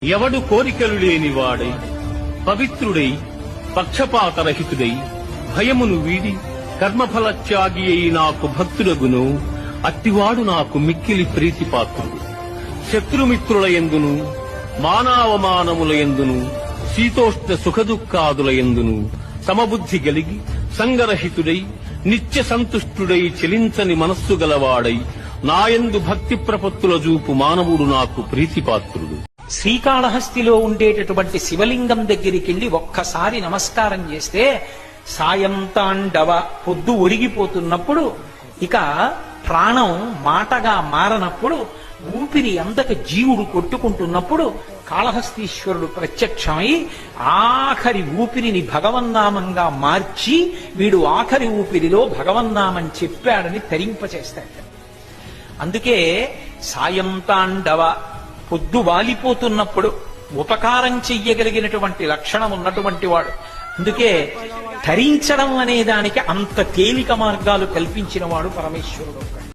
ఎవడు కోరికలు లేనివాడై పవిత్రుడై పక్షపాతరహితుడై భయమును వీడి కర్మఫలత్యాగి అయి నాకు భక్తుడగును అట్టివాడు నాకు మిక్కిలి ప్రీతిపాత్రుడు. శత్రుమిత్రుల యందును మానావమానముల యందును శీతోష్ణ సుఖదుఃఖాదుల యందును సమబుద్ధి గలిగి సంగరహితుడై నిత్య సంతుష్టుడై చెలించని మనస్సు గలవాడై నాయందు భక్తి ప్రపత్తుల చూపు మానవుడు నాకు ప్రీతిపాత్రుడు. శ్రీకాళహస్తిలో ఉండేటటువంటి శివలింగం దగ్గరికి వెళ్లి ఒక్కసారి నమస్కారం చేస్తే సాయంతాండవ పొద్దు ఒరిగిపోతున్నప్పుడు, ఇక ప్రాణం మాటగా మారనప్పుడు, ఊపిరి అందక జీవుడు కొట్టుకుంటున్నప్పుడు కాళహస్తీశ్వరుడు ప్రత్యక్షమై ఆఖరి ఊపిరిని భగవన్నామంగా మార్చి వీడు ఆఖరి ఊపిరిలో భగవన్నామం చెప్పాడని తరింపచేస్తాడు. అందుకే సాయంతాండవ పొద్దు వాలిపోతున్నప్పుడు ఉపకారం చెయ్యగలిగినటువంటి లక్షణం ఉన్నటువంటి వాడు. అందుకే ధరించడం అనే దానికి అంత తేలిక మార్గాలు కల్పించిన వాడు పరమేశ్వరుడు.